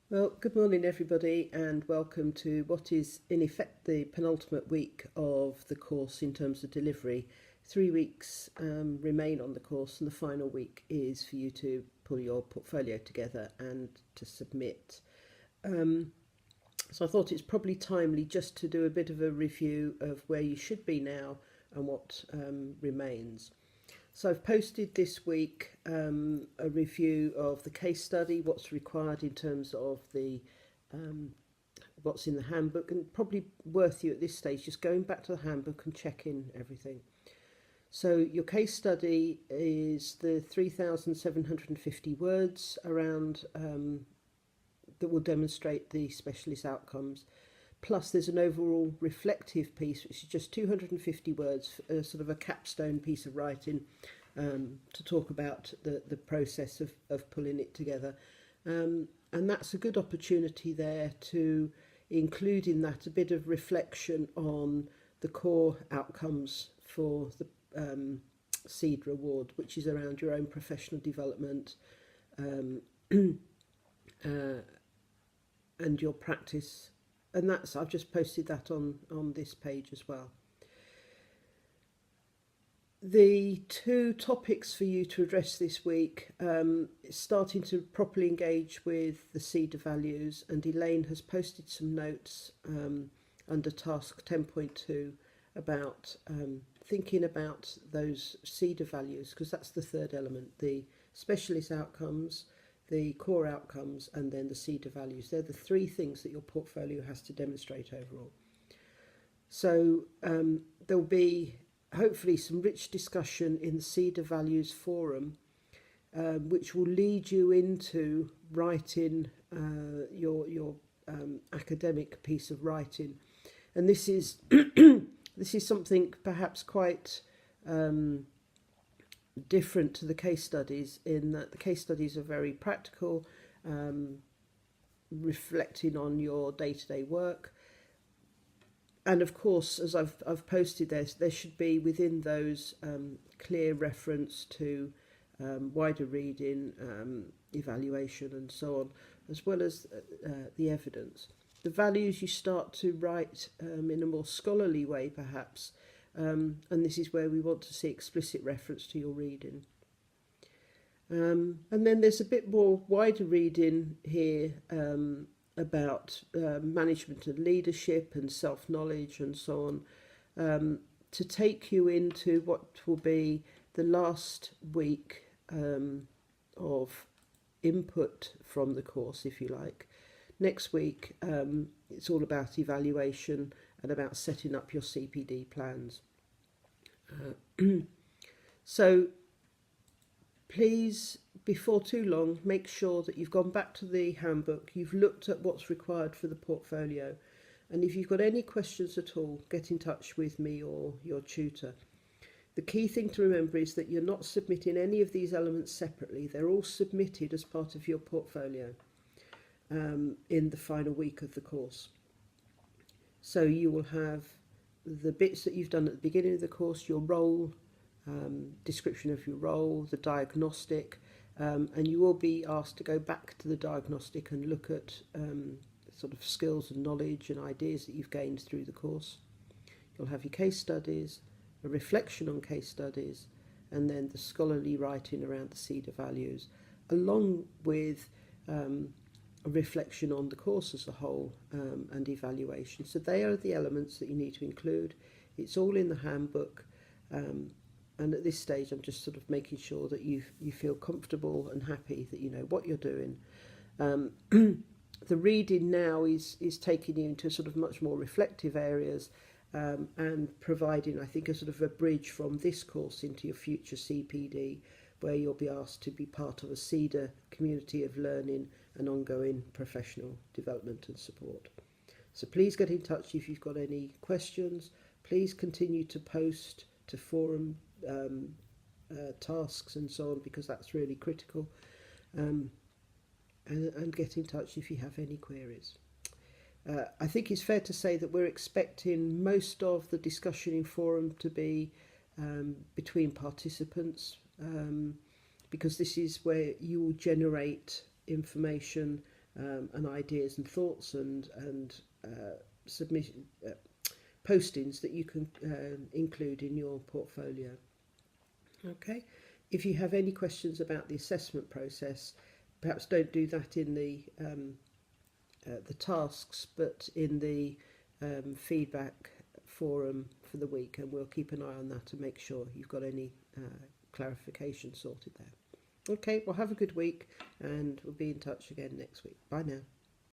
Well, good morning, everybody, and welcome to what is, in effect, the penultimate week of the course in terms of delivery. 3 weeks remain on the course, and the final week is for you to pull your portfolio together and to submit. Um, so I thought it's probably timely just to do a bit of a review of where you should be now and what remains. So I've posted this week a review of the case study, what's required in terms of the what's in the handbook, and probably worth you at this stage just going back to the handbook and checking everything. So your case study is the 3,750 words around that will demonstrate the specialist outcomes. Plus, there's an overall reflective piece, which is just 250 words, sort of a capstone piece of writing to talk about the process of pulling it together. And that's a good opportunity there to include in that a bit of reflection on the core outcomes for the SEED reward, which is around your own professional development um, and your practice. And that's, I've just posted that on this page as well. The two topics for you to address this week is starting to properly engage with the CEDA values, and Elaine has posted some notes under task 10.2 about thinking about those CEDA values, because that's the third element, the specialist outcomes, the core outcomes, and then the CEDA values. They're the three things that your portfolio has to demonstrate overall. So there'll be hopefully some rich discussion in the CEDA Values Forum, which will lead you into writing your academic piece of writing. And this is this is something perhaps quite different to the case studies, in that the case studies are very practical, reflecting on your day-to-day work. And of course, as I've posted there should be within those clear reference to wider reading, evaluation and so on, as well as the evidence. The values you start to write in a more scholarly way perhaps, and this is where we want to see explicit reference to your reading. And then there's a bit more wider reading here about management and leadership and self-knowledge and so on, to take you into what will be the last week of input from the course, if you like. Next week, it's all about evaluation and about setting up your CPD plans. So please, before too long, make sure that you've gone back to the handbook, you've looked at what's required for the portfolio, and if you've got any questions at all, get in touch with me or your tutor. The key thing to remember is that you're not submitting any of these elements separately. They're all submitted as part of your portfolio in the final week of the course. So you will have the bits that you've done at the beginning of the course, your role, description of your role, the diagnostic, and you will be asked to go back to the diagnostic and look at sort of skills and knowledge and ideas that you've gained through the course. You'll have your case studies, a reflection on case studies, and then the scholarly writing around the CEDA values, along with a reflection on the course as a whole and evaluation. So they are the elements that you need to include. It's all in the handbook. And at this stage, I'm just sort of making sure that you feel comfortable and happy that you know what you're doing. The reading now is taking you into sort of much more reflective areas and providing, I think, a sort of a bridge from this course into your future CPD, where you'll be asked to be part of a CEDA community of learning and ongoing professional development and support. So please get in touch if you've got any questions. Please continue to post to forum tasks and so on, because that's really critical, and get in touch if you have any queries. I think it's fair to say that we're expecting most of the discussion in forum to be between participants, because this is where you will generate information and ideas and thoughts and submission postings that you can include in your portfolio. Okay, if you have any questions about the assessment process, perhaps don't do that in the tasks, but in the feedback forum for the week, and we'll keep an eye on that to make sure you've got any clarification sorted there. Okay, well, have a good week, and we'll be in touch again next week. Bye now.